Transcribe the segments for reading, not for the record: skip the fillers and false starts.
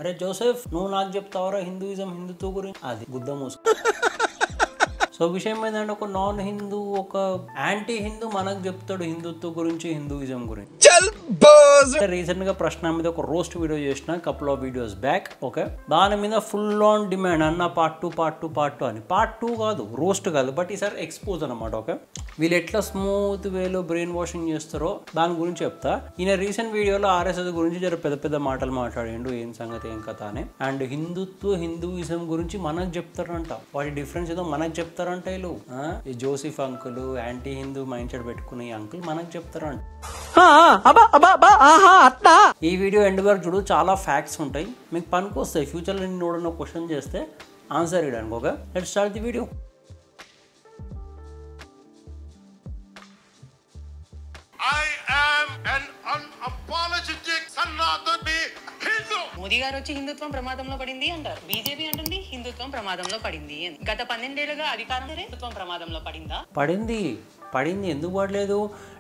అరే జోసెఫ్ నువ్వు నాకు చెప్తావరా హిందూయిజం హిందుత్వ గురించి అది గుద్ద మూసు సో విషయం ఏంటంటే ఒక నాన్ హిందూ ఒక యాంటీ హిందూ మనకు చెప్తాడు హిందుత్వ గురించి హిందూయిజం గురించి రీసెంట్ గా ప్రశ్న మీద ఒక రోస్ట్ వీడియో చేసిన couple of videos back okay దాని మీద ఫుల్ ఆన్ డిమాండ్ అన్న పార్ట్ టూ అని పార్ట్ 2 కాదు రోస్ట్ కాదు బట్ ఈసారి ఎక్స్పోజ్ అనమాట ఓకే వీళ్ళు ఎట్లా స్మూత్ వేలో బ్రెయిన్ వాషింగ్ చేస్తారో దాని గురించి చెప్తా ఈయన రీసెంట్ వీడియోలో ఆర్ఎస్ఎస్ గురించి జర పెద్ద పెద్ద మాటలు మాట్లాడిండు ఏం సంగతి ఏం కథ అని అండ్ హిందూయిజం గురించి మనకు చెప్తారంట వాటి డిఫరెన్స్ ఏదో మనకు చెప్తారంట వీళ్ళు ఈ Joseph uncle anti Hindu mindset పెట్టుకునే అంకుల్ మనకు చెప్తారంట ఈ వీడియో ఎండ్ వరకు చూడు చాలా ఫ్యాక్ట్స్ ఉంటాయి మీకు పనికి వస్తాయి ఫ్యూచర్లో నేను ఎవడన్నా క్వశ్చన్ చేస్తే ఆన్సర్ ఇవ్వడానికి okay let's start the video Modi గారు వచ్చి హిందుత్వం ప్రమాదంలో పడింది అంటారు బీజేపీ అంటుంది హిందుత్వం ప్రమాదంలో పడింది అని గత 12 ఏళ్లుగా అధికారం హిందుత్వం ప్రమాదంలో పడిందా పడింది ఎందుకు పడలేదు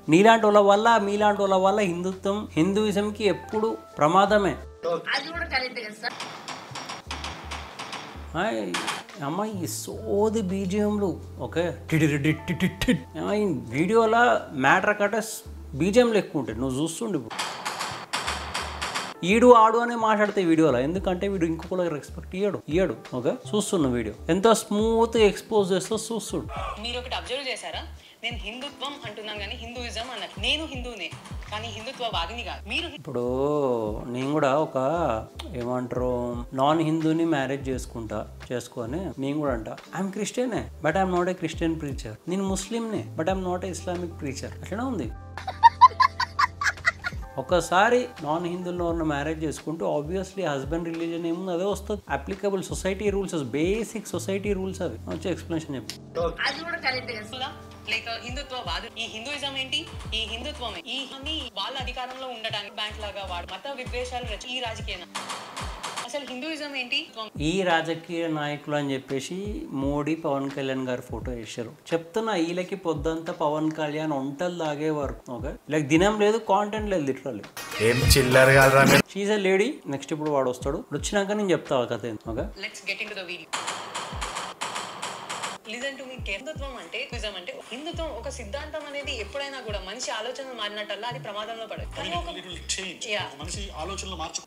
నీలాంటి వాళ్ళ వల్ల మీలాంటి వాళ్ళ వల్ల హిందూయిజంకి ఎప్పుడు ప్రమాదమే అమ్మాయి సోది బీజిఎంలు ఓకే వీడియోలో మ్యాటర్ కట్ట బీజిఎంలు ఎక్కువ ఉంటాయి నువ్వు చూస్తుండే ఇప్పుడు ఈడు ఆడు అనే మాట్లాడితే వీడియోలో ఎందుకంటే వీడు ఇంకొకరికి రెస్పెక్ట్ ఇయ్యడు ఓకే చూస్తున్న వీడియో ఎంత స్మూత్ ఎక్స్పోజ్ చేస్తా చూస్తుండు మీరు ఒకటి అబ్జర్వ్ చేశారా నేను హిందుత్వం అంటున్నాను కానీ హిందూయిజం అన్నట్టు నేను హిందూనే కానీ హిందుత్వవాదిని కాదు మీరు ఇప్పుడు నేను కూడా ఒక ఏమంటారు నాన్ హిందూని మ్యారేజ్ చేసుకొని నేను కూడా అంట ఐఎమ్ క్రిస్టియనే but I'm not a Christian preacher నేను ముస్లింనే but I'm not a Islamic preacher అట్లనే ఉంది ఒకసారి నాన్ హిందూలో ఉన్న మ్యారేజ్ చేసుకుంటూ ఆబ్వియస్లీ హస్బెండ్ రిలీజన్ ఏముంది అదే వస్తుంది applicable society rules basic society rules అవి వచ్చి ఎక్స్ప్లెనేషన్ చెప్పి లైక్ హిందుత్వవాదు ఈ హిందూయిజం ఏంటి ఈ హిందుత్వమే ఈ వాళ్ళ అధికారంలో ఉండటానికి బ్యాంక్ లాగా వాడు మత విద్వేషాలు ఈ రాజకీయ అసలు హిందూయిజం ఏంటి ఈ రాజకీయ నాయకులు అని చెప్పేసి మోడీ పవన్ కళ్యాణ్ గారు ఫోటో వేసారు చెప్తున్నా వీళ్ళకి పొద్దంతా పవన్ కళ్యాణ్ వంటలు తాగే వరకు ఓకే లైక్ దినం లేదు కాంటెంట్ లేదు literally she a lady next ఇప్పుడు వాడు వస్తాడు వచ్చినాక నేను చెప్తా కథ okay let's get into the video listen to me హిందుత్వం అంటే హిందుత్వం ఒక సిద్ధాంతం అనేది ఎప్పుడైనా కూడా మనిషి ఆలోచనలు మారినట్టల్లా అది ప్రమాదంలో పడదు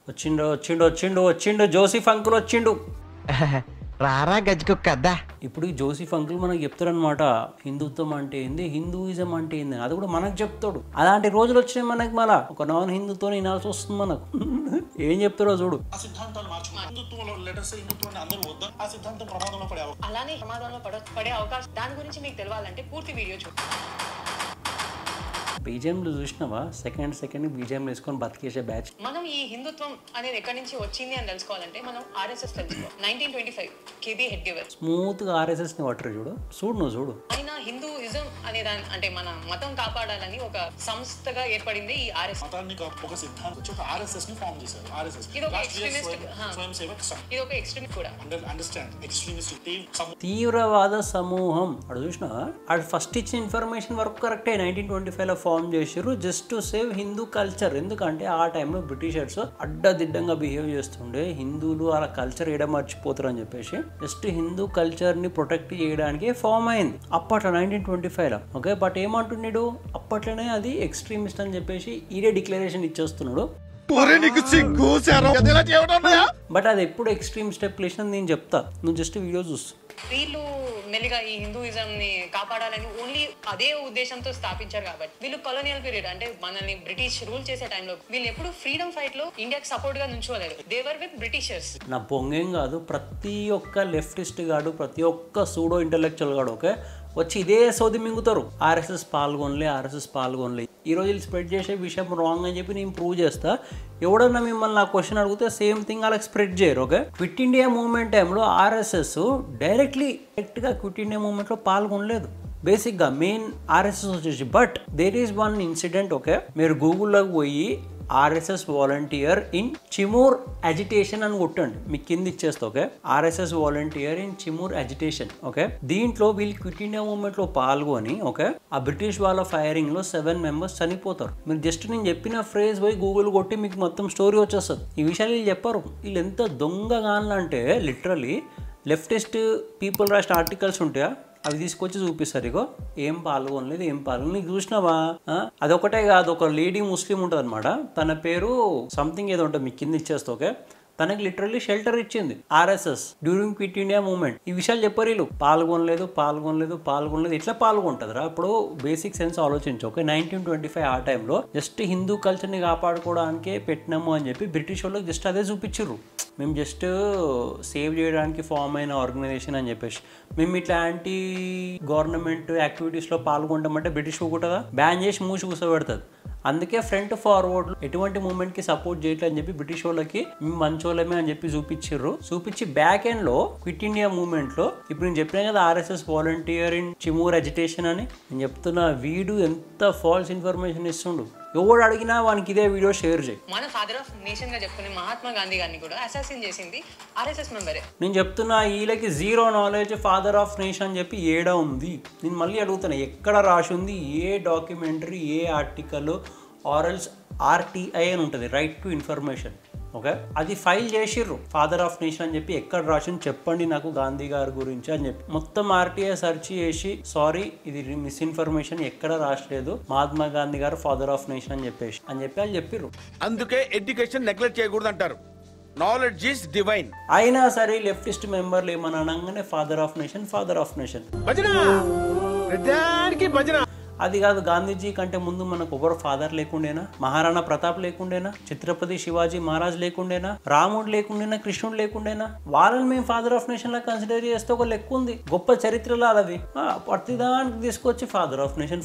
వచ్చిండు జోసిఫ్ అంకుల్ వచ్చిండు రారా గజ్జుకు కదా ఇప్పుడు ఈ జోసిఫ్ అంకుల్ మనకు చెప్తారనమాట హిందుత్వం అంటే ఏంది హిందూయిజం అంటే ఏంది అది కూడా మనకు చెప్తాడు అలాంటి రోజులు వచ్చినాయి మనకి మళ్ళా ఒక నాన్ హిందూతో వినాల్సి వస్తుంది మనకు ఏం చెప్తాడో చూడు అలానే ప్రమాదంలో పడే అవకాశం దాని గురించి మీకు తెలవాలంటే పూర్తి వీడియో చూడండి బీజేఎంలు చూసినావా సెకండ్ బీజేఎం వేసుకొని బతికేసే బ్యాచ్ మనం ఈ హిందుత్వం అనేది ఎక్కడి నుంచి వచ్చింది అని తెలుసుకోవాలంటే మనం ఆర్ఎస్ఎస్ తెలుసుకో 1925 కేబీ హెడ్గేవర్ స్మూత్ గా ఆర్ఎస్ఎస్ ని పట్టరు చూడు ఆయన హిందూయిజం అనే దాని అంటే మన మతం కాపాడాలని ఒక సంస్థగా ఏర్పడింది ఈ ఆర్ఎస్ఎస్ ఇది ఒక ఎక్స్ట్రీమిస్ట్ కూడా తీవ్రవాద సమూహం అడు చూసినావా అటు ఫస్ట్ ఇచ్చిన ఇన్ఫర్మేషన్ వరకు కరెక్టే 1925 లో ఫార్మ్ చేసారు just to save Hindu culture ఎందుకంటే ఆ టైంలో బ్రిటిషర్స్ అడ్డదిడ్డంగా బిహేవ్ చేస్తుండే హిందువులు అలా కల్చర్ మర్చిపోతారు అని చెప్పేసి జస్ట్ హిందూ కల్చర్ ని ప్రొటెక్ట్ చేయడానికి ఫార్మ్ అయింది అప్పట్లో 1925 లో ఓకే బట్ ఏమంటున్నాడు అప్పట్లోనే అది ఎక్స్ట్రీమిస్ట్ అని చెప్పేసి ఈడే డిక్లరేషన్ ఇచ్చేస్తున్నాడు బట్ అది ఎప్పుడు ఎక్స్ట్రీమ్ స్టెప్ లేసిన నేను చెప్తా నువ్వు జస్ట్ వీడియో చూస్తూ వీళ్ళు మెల్లిగా ఈ హిందూయిజం ని కాపాడాలని ఓన్లీ అదే ఉద్దేశంతో స్థాపించారు కాబట్టి వీళ్ళు కొలోనియల్ పీరియడ్ అంటే మనల్ని బ్రిటిష్ రూల్ చేసే టైంలో వీళ్ళు ఎప్పుడు ఫ్రీడమ్ ఫైట్ లో ఇండియాకి సపోర్ట్ గా నుంచోలేదు దేవర్ విత్ బ్రిటిషర్స్ నా పొంగేం కాదు ప్రతి ఒక్క లెఫ్టిస్ట్ గాడు ప్రతి ఒక్క సూడో ఇంటెలెక్చువల్ గాడు ఓకే వచ్చి ఇదే సోది మింగుతారు ఆర్ఎస్ఎస్ పాల్గొనలే ఈ రోజు స్ప్రెడ్ చేసే విషయం రాంగ్ అని చెప్పి నేను ప్రూవ్ చేస్తా ఎవడన్నా మిమ్మల్ని నా క్వశ్చన్ అడిగితే సేమ్ థింగ్ అలా స్ప్రెడ్ చేయరు ఓకే క్విట్ ఇండియా మూవ్మెంట్ టైంలో ఆర్ఎస్ఎస్ డైరెక్ట్గా క్విట్ ఇండియా మూవ్మెంట్లో పాల్గొనలేదు బేసిక్గా మెయిన్ ఆర్ఎస్ఎస్ వచ్చేసి but there is one incident okay మీరు గూగుల్లోకి పోయి RSS volunteer in Chimur agitation అని కొట్టండి, మీకు కింద ఇచ్చేస్తా. Okay, RSS volunteer in Chimur agitation. Okay, దీంట్లో వీళ్ళు క్విట్ ఇండియా మూవ్మెంట్ లో పాల్గొని ఓకే ఆ బ్రిటిష్ వాళ్ళ ఫైరింగ్ లో 7 members చనిపోతారు. మీరు జస్ట్ నేను చెప్పిన ఫ్రేజ్ పోయి గూగుల్ కొట్టి మీకు మొత్తం స్టోరీ వచ్చేస్తుంది. ఈ విషయాలు వీళ్ళు చెప్పారు. వీళ్ళు ఎంత దొంగగాన్లు అంటే లిటరలీ లెఫ్టిస్ట్ పీపుల్ రాసిన ఆర్టికల్స్ ఉంటాయా అవి తీసుకొచ్చి చూపిస్తారు. ఇగో ఏం పాల్గొనలేదు, ఏం పాల్గొనలేదు. నీకు చూసినావా? అదొకటే కాదు, ఒక లేడీ ముస్లిం ఉంటుంది అనమాట, తన పేరు సంథింగ్ ఏదో ఉంటుంది, మీకు కింద ఇచ్చేస్తా. ఓకే, తనకి లిటరల్లీ షెల్టర్ ఇచ్చింది RSS during quit India movement. ఈ విషయాలు చెప్పారు వీళ్ళు. పాల్గొనలేదు ఎట్లా పాల్గొంటుందిరా? ఇప్పుడు బేసిక్ సెన్స్ ఆలోచించు. ఓకే, 1925 ఆ టైంలో జస్ట్ హిందూ కల్చర్ని కాపాడుకోవడానికే పెట్టినాము అని చెప్పి బ్రిటిష్ వాళ్ళకి జస్ట్ అదే చూపించారు. మేము జస్ట్ సేవ్ చేయడానికి ఫామ్ అయిన ఆర్గనైజేషన్ అని చెప్పేసి మేము ఇట్లా యాంటీ గవర్నమెంట్ యాక్టివిటీస్లో పాల్గొంటామంటే బ్రిటిష్ కూడా బ్యాన్ చేసి మూసి కూర్చోబెడుతుంది. అందుకే ఫ్రంట్ ఫార్వర్డ్ ఎటువంటి మూవ్మెంట్ కి సపోర్ట్ చేయట్లేదు అని చెప్పి బ్రిటిష్ వాళ్ళకి మేము మంచోళ్ళమే అని చెప్పి చూపించి బ్యాక్ ఎండ్ లో క్విట్ ఇండియా మూవ్మెంట్ లో ఇప్పుడు నేను చెప్పినా కదా RSS volunteer in Chimur agitation అని. నేను చెప్తున్నా వీడు ఎంత ఫాల్స్ ఇన్ఫర్మేషన్ ఇస్తుండు. ఎవడు అడిగినా వానికి ఇదే వీడియో షేర్ చేయి. మన ఫాదర్ ఆఫ్ నేషన్ గా చెప్పుకునే మహాత్మా గాంధీ గారిని కూడా అసాసిన్ చేసింది ఆర్ఎస్ఎస్ మెంబరే. నేను చెప్తున్నా వీళ్ళకి zero knowledge father of nation అని చెప్పి ఏడా ఉంది. నేను మళ్ళీ అడుగుతున్నా, ఎక్కడ రాసి ఉంది? ఏ డాక్యుమెంటరీ, ఏ ఆర్టికల్ ఆర్ఎల్స్ ఆర్టీఐ అని ఉంటుంది, రైట్ టు ఇన్ఫర్మేషన్. ఓకే, అది ఫైల్ చేసిర్రు ఫాదర్ ఆఫ్ నేషన్ అని చెప్పి. ఎక్కడ రాసింది చెప్పండి నాకు గాంధీ గారి గురించి అని చెప్పి. మొత్తం ఆర్టీఐ సెర్చ్ చేసి సారీ ఇది మిస్ఇన్ఫర్మేషన్, ఎక్కడ రాసలేదు, మహాత్మా గాంధీ గారు ఫాదర్ ఆఫ్ నేషన్ అని చెప్పేసి వాళ్ళు చెప్పిర్రు. అందుకే ఎడ్యుకేషన్ నెగ్లెక్ట్ చేయకూడదు అంటారు. Knowledge is divine. అయినా సరే లెఫ్టిస్ట్ మెంబర్లు ఏమని అనగానే ఫాదర్ ఆఫ్ నేషన్ అది కాదు. గాంధీజీ కంటే ముందు మనకు ఒకరు ఫాదర్ లేకుండేనా? మహారాణా ప్రతాప్ లేకుండేనా? ఛత్రపతి శివాజీ మహారాజ్ లేకుండేనా? రాముడు లేకుండేనా? కృష్ణుడు లేకుండేనా? వాళ్ళని మేము father of nation law consider చేస్తే ఒక లెక్క ఉంది, గొప్ప చరిత్రలో అది. ప్రతిదానికి తీసుకొచ్చి ఫాదర్ ఆఫ్ నేషన్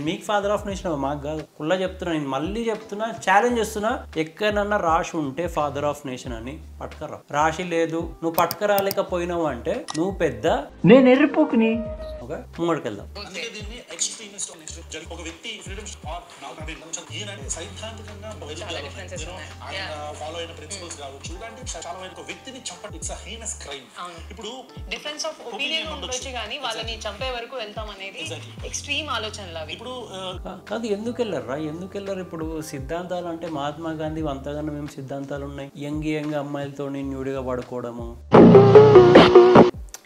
మీకు ఫాదర్ ఆఫ్ నేషన్ మాకు కాదు. కుల్లా చెప్తున్నా, నేను మళ్ళీ చెప్తున్నా, ఛాలెంజ్ చేస్తున్నా, ఎక్కడన్నా రాసి ఉంటే ఫాదర్ ఆఫ్ నేషన్ అని పట్టుకరా. రాసి లేదు, నువ్వు పట్టుకరాలేకపోయినావు అంటే నువ్వు పెద్ద నేను ఎర్రిపోకుని. ఓకే, ముంగడికెళ్దాం. ఒక వ్యక్తి ఫ్రీడమ్స్ సైద్ధాంతికంగా ఫాలో అయిన ప్రిన్సిపల్స్ కావచ్చు, ఇలాంటి చాలా ఒక వ్యక్తిని చంపడం ఇట్స్ హీనస్ క్రైమ్. ఇప్పుడు డిఫరెన్స్ ఆఫ్ ఒపీనియన్ ఉండొచ్చు కానీ వాళ్ళని చంపే వరకు వెళ్తాం అనేది ఎక్స్ట్రీమ్ ఆలోచనలు అవి. ఇప్పుడు కాదు, ఎందుకు వెళ్ళరు? ఇప్పుడు సిద్ధాంతాలు అంటే మహాత్మా గాంధీ అంతగానో మేము సిద్ధాంతాలు ఉన్నాయి. యంగ్ అమ్మాయిలతో న్యూడిగా పడుకోవడము,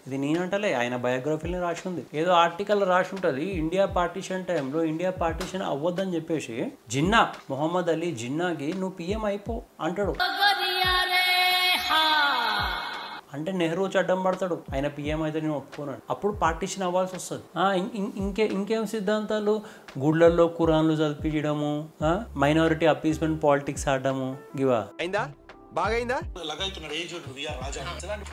ఇది నేనంటలే, ఆయన బయోగ్రఫీని రాసి ఉంది. ఏదో ఆర్టికల్ రాసి ఉంటుంది, ఇండియా పార్టీషన్ టైంలో ఇండియా పార్టీషన్ అవ్వద్దని చెప్పేసి జిన్నా మొహమ్మద్ అలీ జిన్నాకి నువ్వు పిఎం అయిపో అంటాడు. అంటే నెహ్రూ అడ్డం పడతాడు, ఆయన పిఎం అయితే నేను ఒప్పుకోనాడు. అప్పుడు పార్టీషన్ అవ్వాల్సి వస్తుంది. ఇంకేం సిద్ధాంతాలు? గుళ్ళల్లో ఖురాన్లు చదివించడము, మైనారిటీ అపీస్మెంట్ పాలిటిక్స్ ఆడము, గివా బాగైందా? లగైతున్నాడు ఏజ్డ్ విఆర్ రాజా.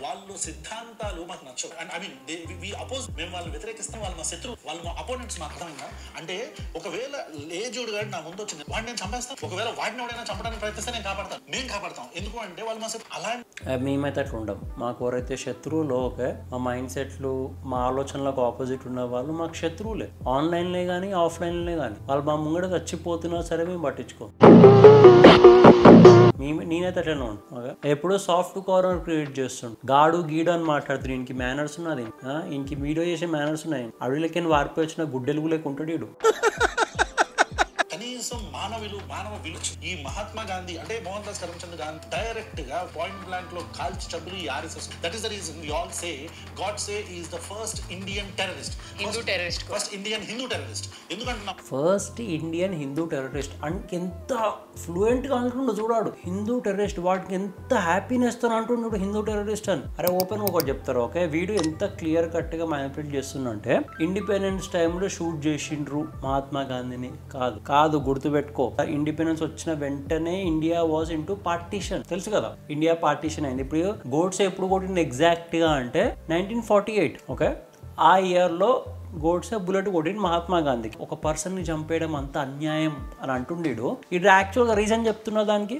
వాళ్ళు సిద్ధాంతాలు మాకు నచ్చవు. I mean we oppose. మేము వాళ్ళు వ్యతిరేకిస్తాం, వాళ్ళు మా శత్రువు, వాళ్ళు మా అపోనెంట్స్. మాకు అర్థమైందా? అంటే ఒకవేళ ఏజ్డ్ గారు నా ముందు వచ్చింది, వాడిని నేను చంపేస్తాను. ఒకవేళ వాడిని ఎవడైనా చంపడానికి ప్రయత్నిస్తే నేను కాపాడతాం. ఎందుకు అంటే వాళ్ళు మా శత్రువు. అలా మేమైతే అట్లా ఉండం. మాకు ఎవరైతే శత్రువులో ఓకే మా మైండ్ సెట్లు, మా ఆలోచనలకు ఆపోజిట్ ఉన్న వాళ్ళు మాకు శత్రువులే. ఆన్లైన్లే కానీ ఆఫ్లైన్లే కానీ వాళ్ళు మా ముంగడ చచ్చిపోతున్నా సరే మేము పట్టించుకో. నేనైతే అట్లనే ఉంటాను. ఎప్పుడో సాఫ్ట్ కార్నర్ క్రియేట్ చేస్తుండు, గాడు గీడు అని మాట్లాడుతాడు. ఇంక మేనర్స్ ఉన్నది, ఇంక వీడియో చేసే మేనర్స్ ఉన్నాయి. అడవిలకి వారిపోయి వచ్చిన గుడ్డెలుగు లేకుంటాడు వీడు. కనీసం మానవ విలువ ఈ మహాత్మా గాంధీ అంటే మోహన్ దాస్ కరమ్చంద్ గాంధీ డైరెక్ట్ గా పాయింట్ బ్లాంక్ లో కాల్చి చంపిన ఈ RSS. That is the reason we all say god say he is the first Indian terrorist, first Indian Hindu terrorist. ఎందుకంటే ఫస్ట్ ఇండియన్ హిందూ టెర్రరిస్ట్ అంటే ఎంత ఫ్లూయెంట్ గా అంటుండో చూడాడు. హిందూ టెర్రరిస్ట్, వాటికి ఎంత హ్యాపీనెస్ తో అంటున్నాడు హిందూ టెర్రరిస్ట్ అని. అరే ఓపెన్ ఒకటి చెప్తారు. ఓకే, వీడు ఎంత క్లియర్ కట్ గా మ్యానిపులేట్ చేస్తున్నంటే ఇండిపెండెన్స్ టైంలో షూట్ చేసిండ్రు మహాత్మా గాంధీని కాదు గుర్తుపెట్టుకో. ఇండిపెండెన్స్ వచ్చిన వెంటనే ఇండియా వాజ్ ఇంటూ పార్టీషన్, తెలుసు కదా, ఇండియా పార్టీషన్ అయింది. ఇప్పుడు గోడ్సే ఎప్పుడు కొట్టింది ఎగ్జాక్ట్ గా అంటే 1948. ఓకే, ఆ ఇయర్ లో గోడ్సే బుల్లెట్ కొట్టింది మహాత్మా గాంధీకి. ఒక పర్సన్ ని చంపేయడం అంత అన్యాయం అని అంటుండేడు. ఇది యాక్చువల్ గా రీజన్ చెప్తున్నా దానికి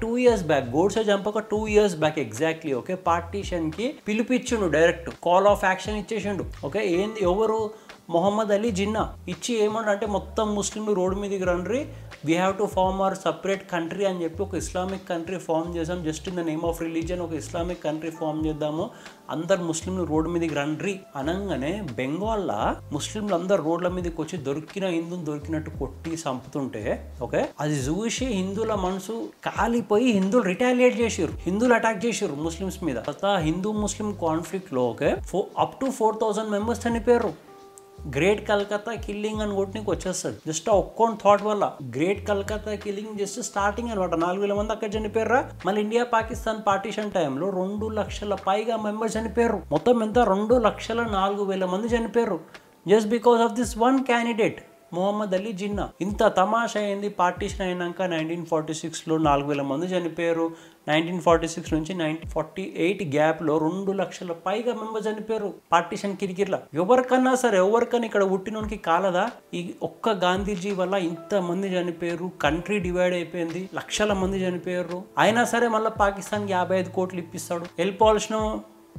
2 years బ్యాక్, గోడ్సే చంపక 2 years back exactly. Okay, partition కి పిలిపించిండు, డైరెక్ట్ కాల్ ఆఫ్ యాక్షన్ ఇచ్చేసిండు. ఓకే, ఏంది ఎవరు మొహమ్మద్ అలీ జిన్నా ఇచ్చి ఏమన్నా మొత్తం ముస్లింలు రోడ్డు మీదకి రండి, we have to form our separate country అని చెప్పి ఒక ఇస్లామిక్ కంట్రీ ఫామ్ చేసాం, just in the name of religion ఒక ఇస్లామిక్ కంట్రీ ఫామ్ చేద్దాము, అందరు ముస్లింలు రోడ్డు మీదకి రండి అనగానే బెంగాల్లో ముస్లింలు అందరు రోడ్ల మీదకి వచ్చి దొరికిన హిందువుని దొరికినట్టు కొట్టి చంపుతుంటే ఓకే, అది చూసి హిందువుల మనసు కాలిపోయి హిందువులు రిటాలియేట్ చేసారు, హిందువులు అటాక్ చేసారు ముస్లిమ్స్ మీద. హిందూ ముస్లిం కాన్ఫ్లిక్ట్ లో ఓకే అప్ టు 4,000 మెంబర్స్ చనిపోయారు. గ్రేట్ కలకత్తా కిల్లింగ్ అని కొట్టి నీకు వచ్చేస్తుంది జస్ట్ ఆ ఒక్కోని థాట్ వల్ల. Great Calcutta killing just starting అనమాట, 4,000 మంది అక్కడ చనిపోయారా. మళ్ళీ ఇండియా పాకిస్తాన్ పార్టీషన్ టైంలో 2 లక్షల పైగా మెంబర్స్ చనిపోయారు. మొత్తం ఎంత 2,04,000 మంది చనిపోయారు just because of this one candidate Mohammad Ali Jinnah. ఇంత తమాషా అయింది పార్టీషన్ అయినాక 1946లో 4,000 మంది చనిపోయారు. 1946 నుంచి 1948 గ్యాప్లో 2 లక్షల పైగా మెంబర్స్ చనిపోయారు పార్టీషన్ కిరికిర్లా. ఎవరికన్నా సరే ఎవరికన్నా ఇక్కడ పుట్టినోనికి కాలదా? ఈ ఒక్క గాంధీజీ వల్ల ఇంత మంది చనిపోయారు, కంట్రీ డివైడ్ అయిపోయింది, లక్షల మంది చనిపోయారు. అయినా సరే మళ్ళీ పాకిస్తాన్కి 55 కోట్లు ఇప్పిస్తాడు. వెళ్ళిపోవాల్సిన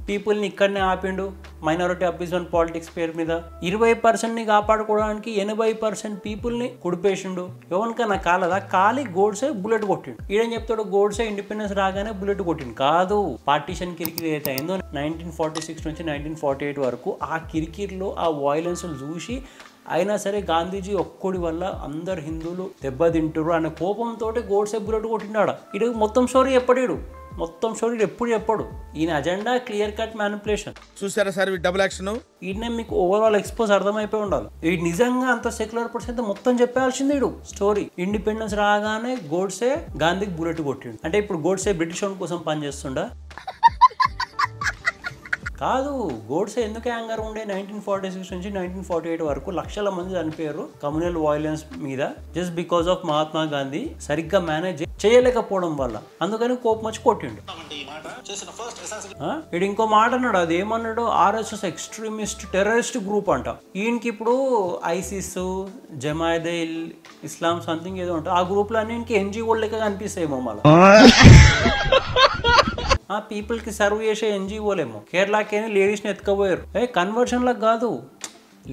పీపుల్ని ఇక్కడనే ఆపిండు మైనారిటీ అప్పిజన్ పాలిటిక్స్ పేరు మీద. 20%ని కాపాడుకోవడానికి 80% పీపుల్ని కుడిపేసిండు. ఎవరికన్నా కాలదా? కాలి గోడ్సే బుల్లెట్ కొట్టిండు. ఈడేం చెప్తాడు, గోడ్సే ఇండిపెండెన్స్ రాగానే బుల్లెట్ కొట్టిండు. కాదు, పార్టీషన్ కిరికిరి అయితే అయిందో 1946 నుంచి 1948 వరకు ఆ కిరికిరిలో ఆ వాయిలెన్స్ చూసి అయినా సరే గాంధీజీ ఒక్కడి వల్ల అందరు హిందువులు దెబ్బతింటారు అనే కోపంతో గోడ్సే బుల్లెట్ కొట్టినాడు. ఇడు మొత్తం స్టోరీ ఎప్పడాడు, మొత్తం స్టోరీ ఎప్పుడు చెప్పాడు. ఈయన అజెండా క్లియర్ కట్ మ్యానిపులేషన్. చూసారా సార్ డబుల్ యాక్షన్? ఈయన మీకు ఓవరాల్ ఎక్స్పోజ్ అర్థమైపోయి ఉండాలి. ఈ నిజంగా అంత సెక్యులర్ పర్సన్ అయితే మొత్తం చెప్పాల్సింది ఈడు స్టోరీ. ఇండిపెండెన్స్ రాగానే గోడ్సే గాంధీకి బుల్లెట్ కొట్టిండు అంటే ఇప్పుడు గోడ్సే బ్రిటిష్ వాళ్ళ కోసం పనిచేస్తుండా? కాదు, గోడ్సే ఎందుకు యాంగర్ ఉండే 1946 నుంచి 1948 వరకు లక్షల మంది చనిపోయారు కమ్యూనల్ వైలెన్స్ మీద just because of Mahatma Gandhi సరిగ్గా మేనేజ్ చేయలేకపోవడం వల్ల. అందుకని కోపం వచ్చి కొట్టిండు. ఇది ఇంకో మాట అన్నాడు, అది ఏమన్నాడు, RSS ఎక్స్ట్రీమిస్ట్ టెర్రరిస్ట్ గ్రూప్ అంట. ఈయనకి ఇప్పుడు ఐసిస్, జమాయతే ఇస్లాం సంథింగ్ ఏదో ఉంటుంది, ఆ గ్రూప్ లో అన్ని NGO లెక్క కనిపిస్తాయేమో మళ్ళీ. ఆ పీపుల్ కి సర్వ్ చేసే NGOలేమో. కేరళకి లేడీస్ని ఎత్తుకపోయారు. కన్వర్షన్ లకు కాదు,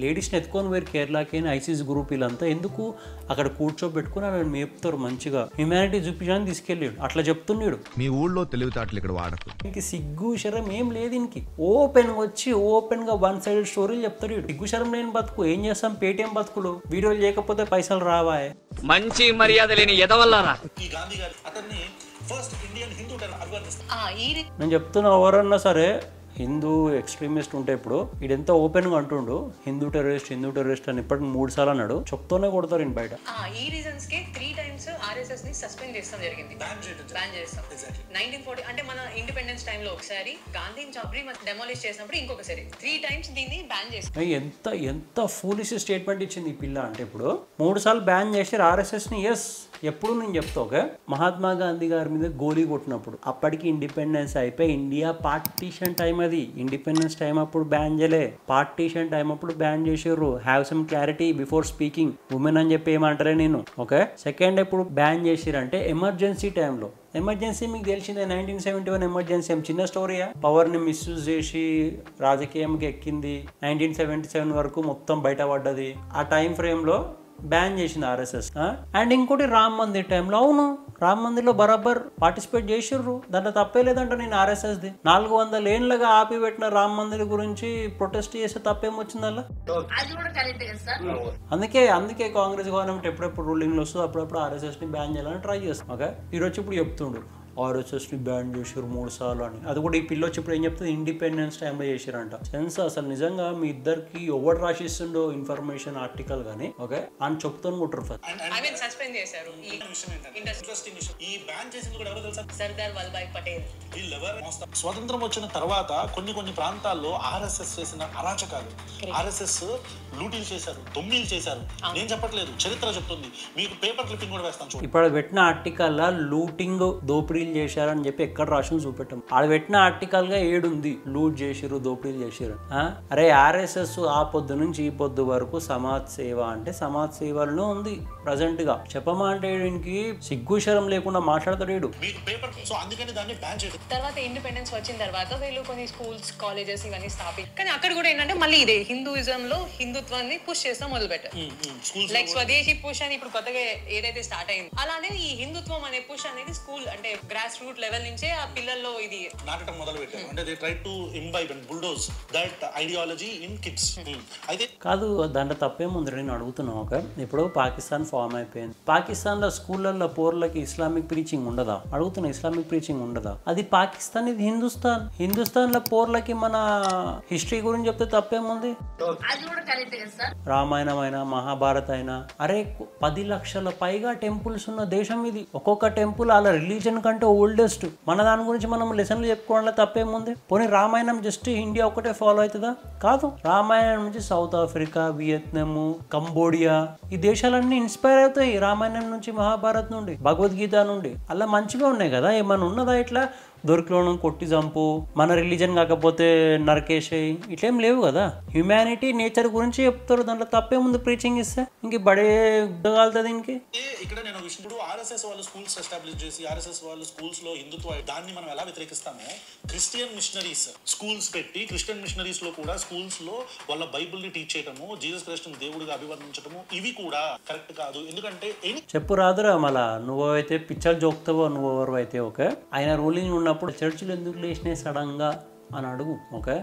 లేడీస్ని ఎత్తుకొని పోయారు కేరళకి ఐసిస్ గ్రూప్. వీళ్ళంతా ఎందుకు అక్కడ కూర్చోబెట్టుకుని అవి మేపుతారు, మంచిగా హ్యుమానిటీ చూపించడానికి తీసుకెళ్ళాడు. అట్లా చెప్తున్నాడు. మీ ఊళ్ళో తెలివితేటలు ఇక్కడ వాడకు. ఇంక సిగ్గు శరం ఏం లేదు ఇంకి. ఓపెన్ వచ్చి ఓపెన్ గా వన్ సైడ్ స్టోరీలు చెప్తాడు. సిగ్గు శరం లేని బతుకు. ఏం చేస్తాం, పేటీఎం బతుకులు. వీడియోలు చేయకపోతే పైసలు రావా? మంచి మర్యాద లేని ఎదవల్లారా. ఈ గాంధీ గారు అతన్ని ఫస్ట్ ఇండియన్ హిందూ నేను చెప్తున్నా, ఎవరన్నా సరే హిందూ ఎక్స్ట్రీమిస్ట్ ఉంటే ఇప్పుడు ఇదంతా ఓపెన్ గా అంటుండు హిందూ టెర్రరిస్ట్ అని ఇప్పటికి 3 సార్లు అన్నాడు. చెప్తూనే కొడతారు ఇన్ బయట. ఈ రీజన్స్ కి 3 times RSS ని సస్పెండ్ చేస్తాం జరిగింది, బ్యాన్ చేస్తాం. 1940 అంటే మన ఇండిపెండెన్స్ టైం లో ఒకసారి, గాంధీని చంపి డెమాలిష్ చేసినప్పుడు ఇంకొకసారి, 3 times దీన్ని బ్యాన్ చేస్తాం. ఎంత ఫూలిష్ స్టేట్మెంట్ ఇచ్చింది ఈ పిల్ల అంటే ఇప్పుడు 3 సార్లు బ్యాన్ చేశారు RSS ని. ఎస్, ఎప్పుడు నేను చెప్తా ఓకే, మహాత్మా గాంధీ గారి మీద గోలీ కొట్టినప్పుడు అప్పటికి ఇండిపెండెన్స్ అయిపోయి ఇండియా పార్టీషన్ టైం. అది ఇండిపెండెన్స్ టైం అప్పుడు బ్యాన్ చేయలే, పార్టీషన్ టైం అప్పుడు బ్యాన్ చేసారు. Have some clarity before speaking. Women అని చెప్పి ఏమంటారే నేను ఓకే. సెకండ్ ఎప్పుడు బ్యాన్ చేసిరంటే ఎమర్జెన్సీ టైంలో. ఎమర్జెన్సీ మీకు తెలిసిందే, 1971 ఎమర్జెన్సీ ఏం చిన్న స్టోరీయా? పవర్ ని మిస్యూజ్ చేసి రాజకీయంకి ఎక్కింది. 1977 వరకు మొత్తం బయటపడ్డది. ఆ టైం ఫ్రేమ్ లో బ్యాన్ చేసింది RSS. అండ్ ఇంకోటి రామ్ మందిర్ టైంలో, అవును రామ్ మందిర్ లో బరాబర్ పార్టిసిపేట్ చేసిర్రు, దాంట్లో తప్పే లేదంట. నేను RSSది 400 ఏళ్ళగా ఆపిపెట్టిన రామ్ మందిర్ గురించి ప్రొటెస్ట్ చేస్తే తప్పేమొచ్చింది అలా? అందుకే కాంగ్రెస్ గవర్నమెంట్ ఎప్పుడెప్పుడు రూలింగ్ లో వస్తుందో అప్పుడప్పుడు RSS ని బ్యాన్ చేయాలని ట్రై చేస్తాం ఓకే. ఈరోజు ఇప్పుడు చెప్తుండు RSS ని బ్యాన్ చేసారు 3 సార్లు అని. అది కూడా ఈ పిల్లొచ్చి ఇప్పుడు ఏం చెప్తుంది, ఇండిపెండెన్స్ టైంలో చేసారంట. సెన్స్ అసలు నిజంగా మీ ఇద్దరికి ఎవరు రాసిస్తుండో ఇన్ఫర్మేషన్ ఆర్టికల్ గానీ ఓకే అని చెప్తాను కొట్టరు. సస్పెండ్ చేశారు. ఈ బ్యాన్ చేసింది కూడా ఎవరు తెలుసా? సర్దార్ వల్లభాయ్ పటేల్. స్వతంత్రం వచ్చిన తర్వాత కొన్ని ప్రాంతాల్లో RSS చేసిన అరాచకాలు, RSS లూటీలు చేశారు, దొమ్మిలు చేశారు. నేను చెప్పట్లేదు, చరిత్ర చెప్తుంది. మీకు పేపర్ క్లిప్పింగ్ కూడా వేస్తాను చూడండి. ఇప్పుడు పెట్టిన ఆర్టికల్ లూటింగ్ దోపిడీలు చేశారని చెప్పి ఎక్కడ రాసిన చూపెట్టాం. ఆడ పెట్టిన ఆర్టికల్ గా 7 ఉంది, లూట్ చేసిరు, దోపిడీలు చేసిరు. అరే RSS ఆ పొద్దు నుంచి ఈ పొద్దు వరకు సమాజ్ సేవ అంటే సమాజ్ సేవలోనే ఉంది ప్రజెంట్ గా. చెప్పమా అంటే దీనికి సిగ్గుశరం లేకుండా మాట్లాడతాడు. మీకు పేపర్, సో అందుకని దాన్ని బ్యాన్ చేశారు. తర్వాత ఇండిపెండెన్స్ వచ్చిన తర్వాత వీళ్ళు కొన్ని స్కూల్స్ కాలేజెస్ ఇవన్నీ కానీ అక్కడ కూడా ఏంటంటే మళ్ళీ ఇదే హిందూయిజం లో హిందుత్వాన్ని పుష్ చేస్తాం మొదలు పెట్టారు. లైక్ స్వదేశీ పుష్ అని ఇప్పుడు కొత్తగా ఏదైతే స్టార్ట్ అయింది అలానే ఈ హిందుత్వం అనే పుష్ అనేది స్కూల్ అంటే గ్రాస్ రూట్ లెవెల్ నుంచే ఆ పిల్లల్లో ఇది నాటకం మొదలు పెట్టారు. అంటే they try to imbibe and bulldoze that ideology in kids. అయితే కాదు దాంట్లో తప్పేముంది నేను అడుగుతున్నావు. ఒక ఇప్పుడు పాకిస్తాన్ ఫామ్ అయిపోయింది. పాకిస్తాన్ లో స్కూళ్ళల్లో పోర్లకి ఇస్లామిక్ ప్రీచింగ్ ఉండదా? అడుగుతున్నా, ఇస్లామిక్ ప్రీచింగ్ ఉండదా? అది పాకిస్తాన్, ఇది హిందుస్థాన్. హిందుస్థాన్ లో పోర్లకి మన హిస్టరీ గురించి చెప్తే తప్పేముంది? రామాయణం అయినా మహాభారత్ అయినా, అరే 10 లక్షల పైగా టెంపుల్స్ ఉన్న దేశం ఇది. ఒక్కొక్క టెంపుల్ అలా రిలీజన్ కంటే ఓల్డెస్ట్. మన దాని గురించి మనం లెసన్లు చెప్పుకోవడంలో తప్పేముంది? పోనీ రామాయణం జస్ట్ ఇండియా ఒకటే ఫాలో అవుతుందా? కాదు. రామాయణం నుంచి సౌత్ ఆఫ్రికా, వియత్నాం, కంబోడియా ఈ దేశాలన్నీ ఇన్స్పైర్ అవుతాయి రామాయణం నుంచి, మహాభారత్ నుండి, భగవద్గీత నుండి. అలా మంచిగా ఉన్నాయి కదా. ఏమన్నా ఉన్నదా ఇట్లా దొరికిలోనం కొట్టి చంపు, మన రిలీజన్ కాకపోతే నరకేసేయి, ఇట్లేం లేవు కదా. హ్యుమానిటీ నేచర్ గురించి చెప్తారు, దాంట్లో తప్పేముంది ప్రీచింగ్ ఇస్తే? ఇంక బడే ఉద్దగాలుతుంది దీనికి. ఇక్కడ నేను ఇప్పుడు ఆర్ఎస్ఎస్ వాళ్ళు స్కూల్స్ ఎస్టాబ్లిష్ చేసి ఆర్ఎస్ఎస్ వాళ్ళు స్కూల్స్ లో హిందుత్వ దాన్ని మనం ఎలా వ్యతిరేకిస్తామో, క్రిస్టియన్ మిషనరీస్ స్కూల్స్ పెట్టి క్రిస్టియన్ మిషనరీస్ లో కూడా స్కూల్స్ లో వాళ్ళ బైబుల్ ని టీచ్ చేయటము, జీసస్ క్రైస్ట్ దేవుడిగా అభివర్ణించటము, ఇవి కూడా కరెక్ట్ కాదు. ఎందుకంటే చెప్పు రాదురా మళ్ళా. నువ్వైతే పిచ్చలు జోక్తావో నువ్వెవరు అయితే ఓకే. ఆయన రూలింగ్ ఉన్నప్పుడు చర్చిలు ఎందుకు లేచినాయి సడన్ గా అని అడుగు. ఓకే,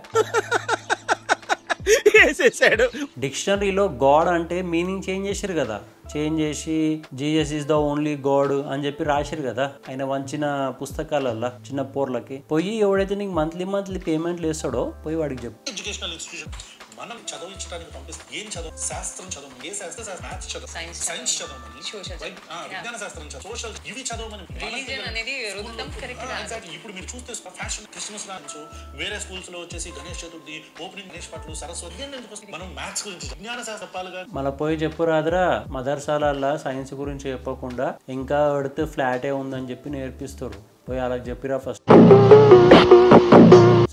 డిక్షనరీలో గాడ్ అంటే మీనింగ్ చేంజ్ చేశారు కదా. చేంజ్ చేసి Jesus is the only God అని చెప్పి రాశారు కదా ఆయన వంచిన పుస్తకాలల్లో. చిన్న పోర్లకి పోయి ఎవడైతే నీకు మంత్లీ పేమెంట్లు వేస్తాడో పోయి వాడికి చెప్పు. ఎడ్యుకేషనల్ ఇన్స్టిట్యూషన్ మనం చదివించడానికి పంపిస్తాం. ఏం చదువు? శాస్త్రం చదవమని. ఏ శాస్త్రం? మ్యాథ్స్ చదువు, సైన్స్ చదవమని, విజ్ఞాన శాస్త్రం చదువు, సోషల్ ఇవి చదవమని. ఇప్పుడు మీరు చూస్తే ఫ్యాషన్ క్రిస్మస్ రావచ్చు, వేరే స్కూల్స్ లో వచ్చేసి గణేష్ చతుర్థి, ఓపెనింగ్ గణేష్ పట్లు, సరస్వతి మనం మ్యాథ్స్ గురించి విజ్ఞాన శాస్త్ర చెప్పాలిగా. మళ్ళీ పోయి చెప్పు రాదురా మదర్సాలల్లో సైన్స్ గురించి చెప్పకుండా ఇంకా పడితే ఫ్లాటే ఉందని చెప్పి నేర్పిస్తారు. పోయి అలా చెప్పిరా ఫస్ట్.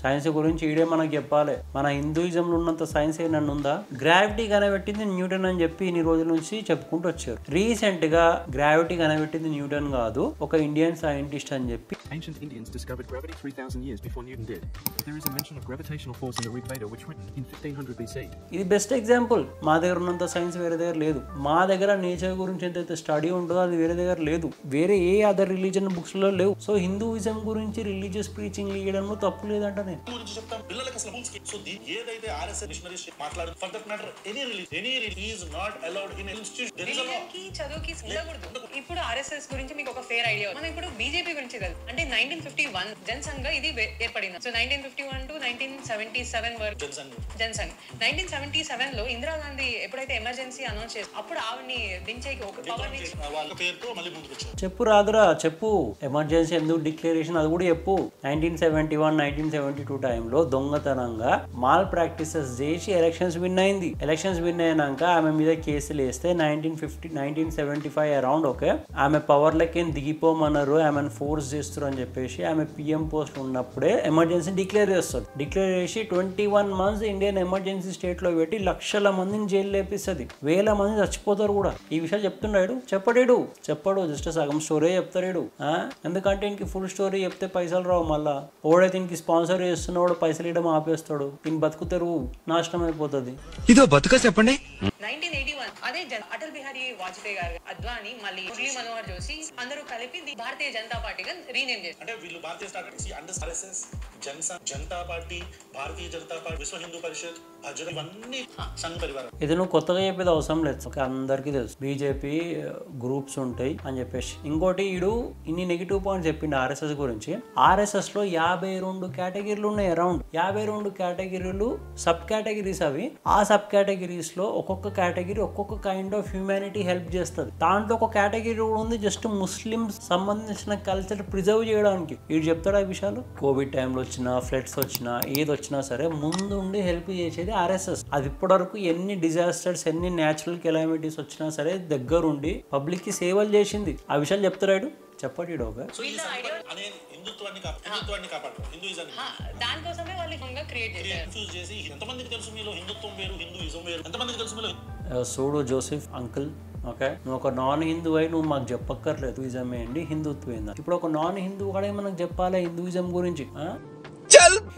సైన్స్ గురించి ఈడే మనకు చెప్పాలి. మన హిందూయిజంలో ఉన్నంత సైన్స్ ఏమన్నా ఉందా? గ్రావిటీ కనిపెట్టింది న్యూటన్ అని చెప్పి ఇన్ని రోజుల నుంచి చెప్పుకుంటూ వచ్చారు. రీసెంట్ గా గ్రావిటీ కనిపెట్టింది న్యూటన్ కాదు, ఒక ఇండియన్ సైంటిస్ట్ అని చెప్పి. Ancient Indians discovered gravity 3,000 years before Newton did. There is a mention of gravitational force in the Rig Veda, which written in 1500 BC. ఇది బెస్ట్ ఎగ్జాంపుల్. మా దగ్గర ఉన్నంత సైన్స్ వేరే దగ్గర లేదు. మా దగ్గర నేచర్ గురించి ఎంతైతే స్టడీ ఉంటుందో అది వేరే దగ్గర లేదు. వేరే ఏ అదర్ రిలీజన్ బుక్స్ లో లేవు. సో హిందూయిజం గురించి రిలీజియస్ ప్రీచింగ్ ఇవ్వడంలో తప్పు లేదంట. నేను గురించి చెప్తాం పిల్లలకి అసలు స్కూల్స్ కి. సో ఏదైతే ఆర్ఎస్ఎస్ మిషనరీస్ మాట్లాడు for that matter any religion is not allowed in institution. Religion కి చదువుకి ఉండకూడదు. ఇప్పుడు ఆర్ఎస్ఎస్ గురించి మీకు ఒక ఫేర్ ఐడియా. మనం ఇప్పుడు బీజేపీ గురించి తెలుసు. అంటే 1951 జనసంఘ్ ఇది ఏర్పడింది. సో 1951 to 1977 వరకు జనసంఘ్. 1977 లో ఇందిరాగాంధీ ఎప్పుడైతే ఎమర్జెన్సీ అనౌన్స్ చేసి అప్పుడు ఆవిడ్ని దించేకి ఒక పవర్ వాళ్ళ పేరుతో మళ్ళీ ముందుకు వచ్చారు. చెప్పు రాదురా చెప్పు. ఎమర్జెన్సీ ఎందుకు డిక్లరేషన్ అది కూడా చెప్పు. 1971 1972 టైంలో దొంగతనంగా మాల్ ప్రాక్టీసెస్ చేసి ఎలక్షన్స్ విన్ అయింది. ఎలక్షన్స్ విన్ అయినాక ఆమె మీద కేసులు వేస్తే 1975 అరౌండ్ ఓకే ఆమె పవర్ లకి దిగిపోమన్నారు, ఆమెను ఫోర్స్ చేస్తారు అని చెప్పేసి ఆమె పిఎం పోస్ట్ ఉన్నప్పుడే ఎమర్జెన్సీ డిక్లేర్ చేస్తుంది. డిక్లేర్ చేసి 21 months ఇండియన్ ఎమర్జెన్సీ స్టేట్ లో పెట్టి లక్షల మందిని జైలు లేపిస్తుంది. వేల మంది చచ్చిపోతారు కూడా. ఈ విషయాలు చెప్తున్నాడు చెప్పడు జస్ట్ సగం స్టోరీ చెప్తాడు. ఎందుకంటే ఇంక ఫుల్ స్టోరీ చెప్తే పైసలు రావు. మళ్ళా ఓడైతే ఇంక స్పాన్సర్ చేస్తున్నాడు పైసలు ఇవ్వడం ఆపేస్తాడు. ఇంక బతుకుతారు నాశనం అయిపోతుంది. ఇదో బతుక చెప్పండి. 1981 అదే అటల్ బిహారీ వాజ్పేయి గారు, అద్వానీ, మళ్ళీ మురళీ మనోహర్ జోషి అందరూ కలిపి భారతీయ జనతా పార్టీగా రీనేమ్ చేశారు. అంటే వీళ్ళు భారతీయ RSS, Janata party, Bharatiya Janata party, విశ్వ హిందూ పరిషత్, ఇవన్నీ సంఘ పరివారం. ఇది నువ్వు కొత్తగా చెప్పేది అవసరం లేదు. ఓకే అందరికీ తెలుసు బీజేపీ గ్రూప్స్ ఉంటాయి అని చెప్పేసి. ఇంకోటి ఈడు ఇన్ని నెగిటివ్ పాయింట్స్ చెప్పిండు ఆర్ఎస్ఎస్ గురించి. ఆర్ఎస్ఎస్ లో 52 కేటగిరీలు ఉన్నాయి. అరౌండ్ 52 కేటగిరీలు సబ్ కేటగిరీస్. అవి ఆ సబ్ కేటగిరీస్ లో ఒక్కొక్క కేటగిరీ ఒక్కొక్క కైండ్ ఆఫ్ హ్యూమానిటీ హెల్ప్ చేస్తుంది. దాంట్లో ఒక కేటగిరీ కూడా ఉంది జస్ట్ ముస్లిమ్స్ సంబంధించిన కల్చర్ ప్రిజర్వ్ చేయడానికి. వీడు చెప్తాడు ఆ విషయాలు. కోవిడ్ టైంలో వచ్చినా ఫ్లడ్స్ వచ్చినా ఏది వచ్చినా సరే ముందుండి హెల్ప్ చేసేది ఆర్ఎస్ఎస్. అది ఇప్పటివరకు ఎన్ని డిజాస్టర్స్ ఎన్ని న్యాచురల్ కెలామిటీస్ వచ్చినా సరే దగ్గరుండి పబ్లిక్ కి సేవలు చేసింది. ఆ విషయాలు చెప్తాడు చెప్పాడు. దానికోసమే వాళ్ళు క్రియేట్ చేశారు. చూడు జోసెఫ్ అంకుల్ ఓకే, నువ్వు ఒక నాన్ హిందూ అయి నువ్వు మాకు చెప్పక్కర్లేదు హిందూయిజం ఏంటి, హిందుత్వం ఏంటి. ఇప్పుడు ఒక నాన్ హిందూ కూడా మనకు చెప్పాలి హిందూయిజం గురించి.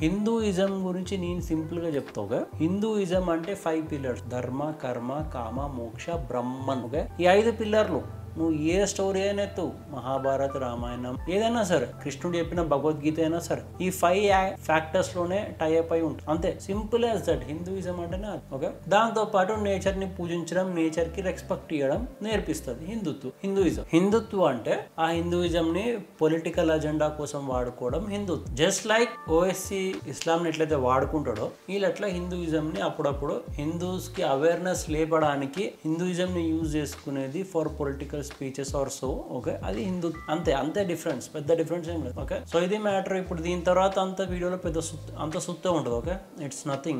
హిందూయిజం గురించి నేను సింపుల్ గా చెప్తా. ఓకే, హిందూయిజం అంటే 5 పిల్లర్స్: ధర్మ, కర్మ, కామ, మోక్ష, బ్రహ్మన్. ఓకే, ఈ 5 పిల్లర్లు నువ్వు ఏ స్టోరీ అయినా ఎత్తు, మహాభారత, రామాయణం, ఏదైనా సరే, కృష్ణుడు చెప్పిన భగవద్గీత అయినా సరే, ఈ 5 ఫ్యాక్టర్స్ లోనే టైప్ అయి ఉంటుంది. అంతే, సింపుల్ యాజ్ దట్. హిందూయిజం అంటేనే అది. ఓకే, దాంతో పాటు నేచర్ ని పూజించడం, నేచర్ కి రెస్పెక్ట్ ఇవ్వడం నేర్పిస్తుంది హిందూయిజం. హిందుత్వం అంటే ఆ హిందూయిజం ని పొలిటికల్ అజెండా కోసం వాడుకోవడం హిందుత్వం. జస్ట్ లైక్ ఓఎస్సి ఇస్లాం ని ఎట్లయితే వాడుకుంటాడో వీళ్ళట్లా హిందూయిజం ని అప్పుడప్పుడు హిందూస్ కి అవేర్నెస్ లేపడానికి హిందూయిజం ని యూజ్ చేసుకునేది for political speeches or so. Okay, అది హిందూ. అంతే డిఫరెన్స్, పెద్ద డిఫరెన్స్ ఏం లేదు. ఓకే, సో ఇది మ్యాటర్. ఇప్పుడు దీని తర్వాత అంత వీడియోలో పెద్ద అంత సుత్తే ఉంటుంది. ఓకే, ఇట్స్ నథింగ్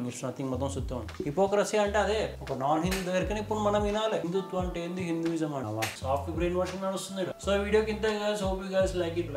మొత్తం సుత్తే ఉంటుంది. హిపోక్రసీ అంటే అదే, ఒక నాన్ హిందూ దగ్గర ఇప్పుడు మనం వినాలి హిందుత్వం అంటే ఏంది, హిందూయిజం అంటే సాఫ్ట్ బ్రెయిన్ వాషింగ్ నడుస్తుంది. సో వీడియోకి ఇంత. Hope you guys like it.